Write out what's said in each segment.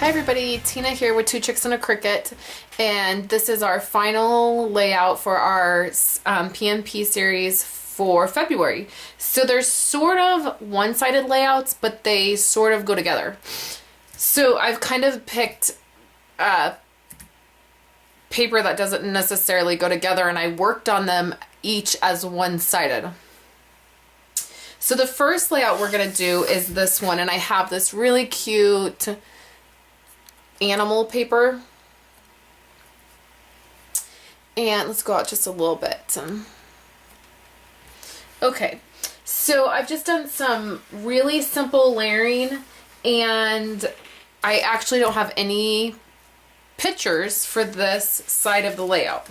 Hi everybody, Tina here with Two Chicks and a Cricket, and this is our final layout for our PMP series for February. So there's sort of one-sided layouts, but they sort of go together. So I've kind of picked paper that doesn't necessarily go together, and I worked on them each as one-sided. So the first layout we're going to do is this one, and I have this really cute animal paper. And let's go out just a little bit. Okay, so I've just done some really simple layering, and I actually don't have any pictures for this side of the layout.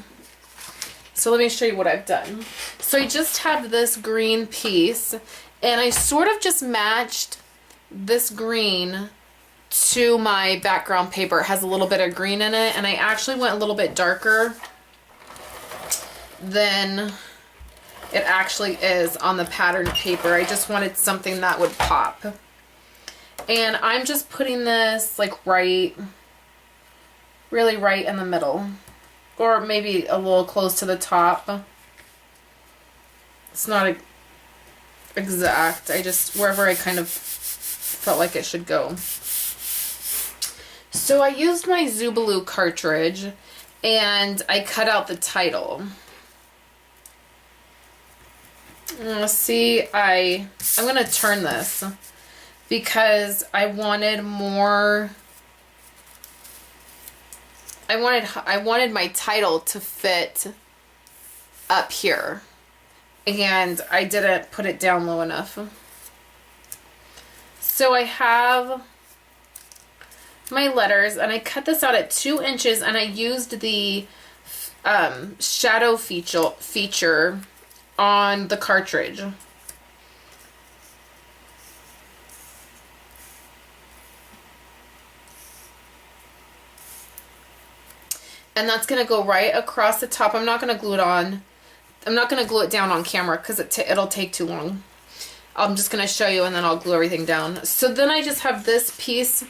So let me show you what I've done. So I just have this green piece, and I sort of just matched this green to my background paper. It has a little bit of green in it, and I actually went a little bit darker than it actually is on the patterned paper. I just wanted something that would pop. And I'm just putting this like really right in the middle, or maybe a little close to the top. It's not exact. I just, wherever I kind of felt like it should go. So I used my Zoobaloo cartridge, and I cut out the title. See, I'm going to turn this because I wanted more. I wanted my title to fit up here, and I didn't put it down low enough. So I have my letters, and I cut this out at 2 inches, and I used the shadow feature on the cartridge. And that's going to go right across the top. I'm not going to glue it on. I'm not going to glue it down on camera because it'll take too long. I'm just going to show you, and then I'll glue everything down. So then I just have this piece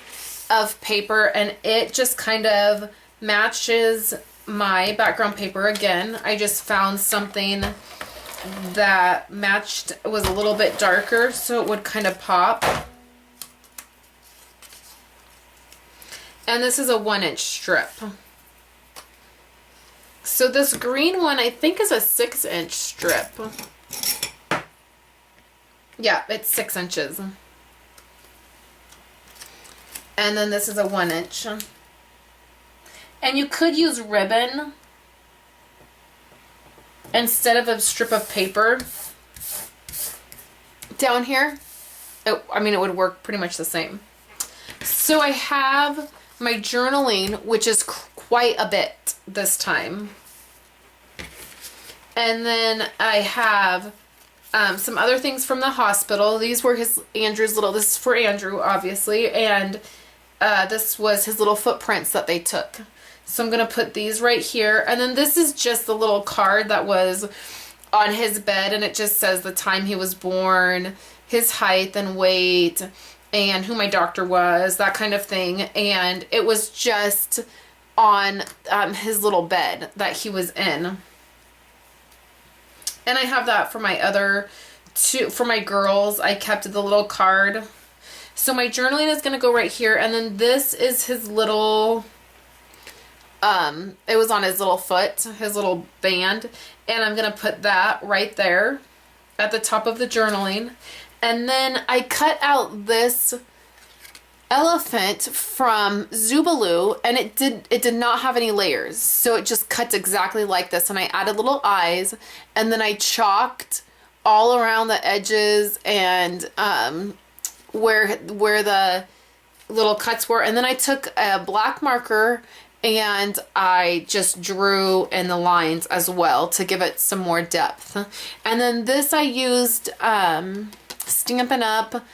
of paper, and it just kind of matches my background paper again. I just found something that matched, was a little bit darker, so it would kind of pop. And this is a 1-inch strip. So this green one I think is a 6-inch strip. Yeah, it's 6 inches. And then this is a 1-inch. And you could use ribbon instead of a strip of paper down here. I mean, it would work pretty much the same. So I have my journaling, which is quite a bit this time. And then I have some other things from the hospital. These were Andrew's little, this is for Andrew, obviously, and this was his little footprints that they took. So I'm going to put these right here. And then this is just the little card that was on his bed, and it just says the time he was born, his height and weight, and who my doctor was, that kind of thing. And it was just on his little bed that he was in. And I have that for my other two, for my girls. I kept the little card. So my journaling is going to go right here. And then this is his little, it was on his little foot, his little band. And I'm going to put that right there at the top of the journaling. And then I cut out this elephant from Zoobaloo, and it did not have any layers, so it just cuts exactly like this. And I added little eyes, and then I chalked all around the edges and where the little cuts were. And then I took a black marker and I just drew in the lines as well to give it some more depth. And then this I used Stampin' Up!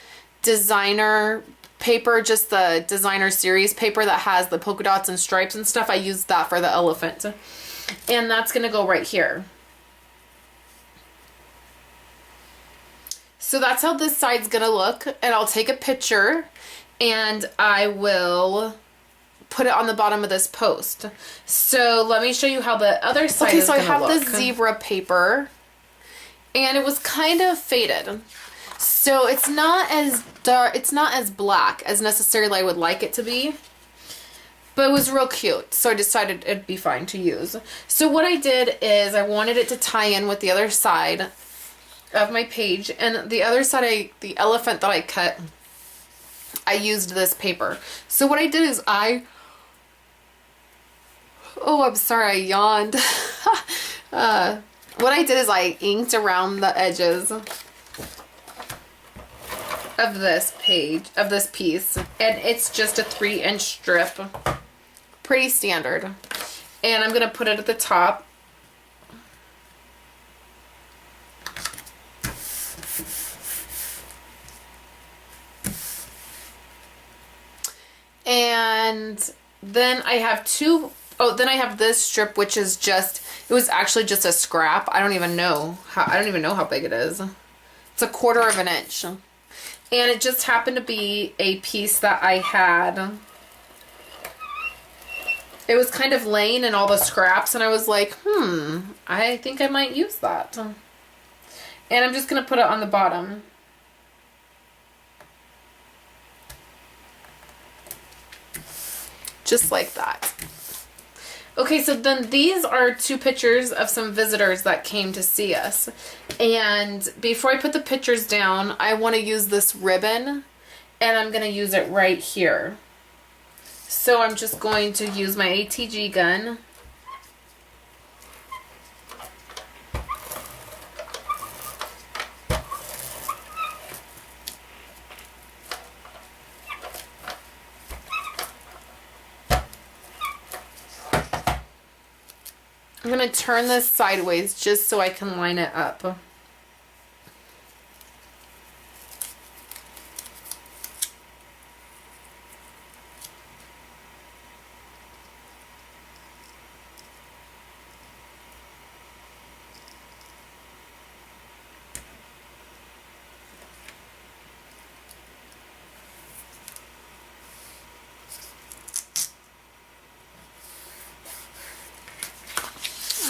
Designer paper, just the designer series paper that has the polka dots and stripes and stuff. I used that for the elephant. And that's going to go right here. So that's how this side's going to look. And I'll take a picture and I will put it on the bottom of this post. So let me show you how the other side is going to look. Okay, so I have the zebra paper, and it was kind of faded. So it's not as dark, it's not as black as necessarily I would like it to be. But it was real cute, so I decided it'd be fine to use. So what I did is I wanted it to tie in with the other side of my page, and the other side, the elephant that I cut, I used this paper. So what I did is oh, I'm sorry, I yawned. What I did is I inked around the edges of this piece, and it's just a 3-inch strip. Pretty standard. And I'm gonna put it at the top. And then I have then I have this strip, which is just, it was actually just a scrap. I don't even know how big it is. It's 1/4 of an inch. And it just happened to be a piece that I had. It was kind of laying in all the scraps, and I was like, I think I might use that. And I'm just going to put it on the bottom. Just like that. Okay, so then these are 2 pictures of some visitors that came to see us. And before I put the pictures down, I want to use this ribbon, and I'm going to use it right here. So I'm just going to use my ATG gun. I'm going to turn this sideways just so I can line it up.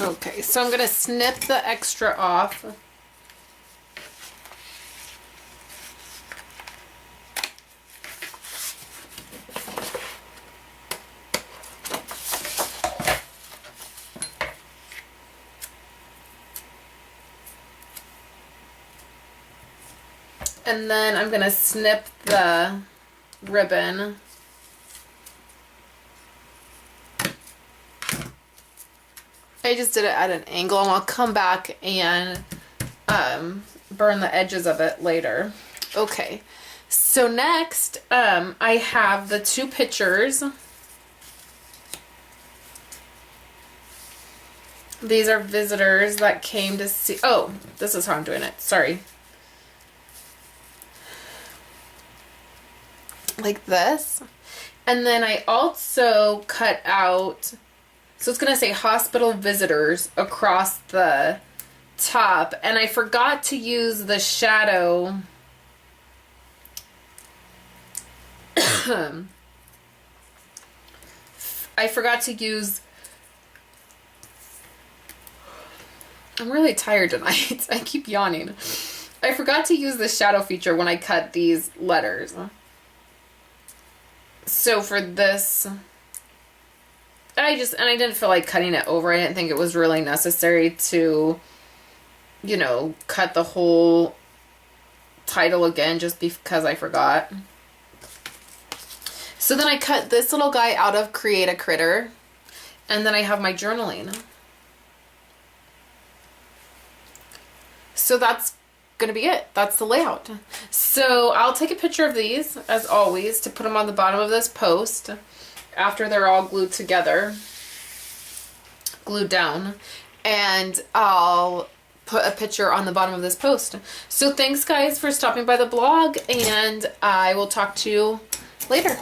Okay, so I'm going to snip the extra off. And then I'm going to snip the ribbon. I just did it at an angle, and I'll come back and burn the edges of it later. Okay, so next I have the 2 pictures. These are visitors that came to see. Oh, this is how I'm doing it. Sorry. Like this. And then I also cut out, so it's going to say hospital visitors across the top. And I forgot to use the shadow. I forgot to use, I'm really tired tonight. I keep yawning. I forgot to use the shadow feature when I cut these letters. So for this, I didn't feel like cutting it over. I didn't think it was really necessary to, you know, cut the whole title again just because I forgot. So then I cut this little guy out of Create a Critter, and then I have my journaling. So that's gonna be it. That's the layout. So I'll take a picture of these, as always, to put them on the bottom of this post after they're all glued together, glued down, and I'll put a picture on the bottom of this post. So thanks guys for stopping by the blog, and I will talk to you later.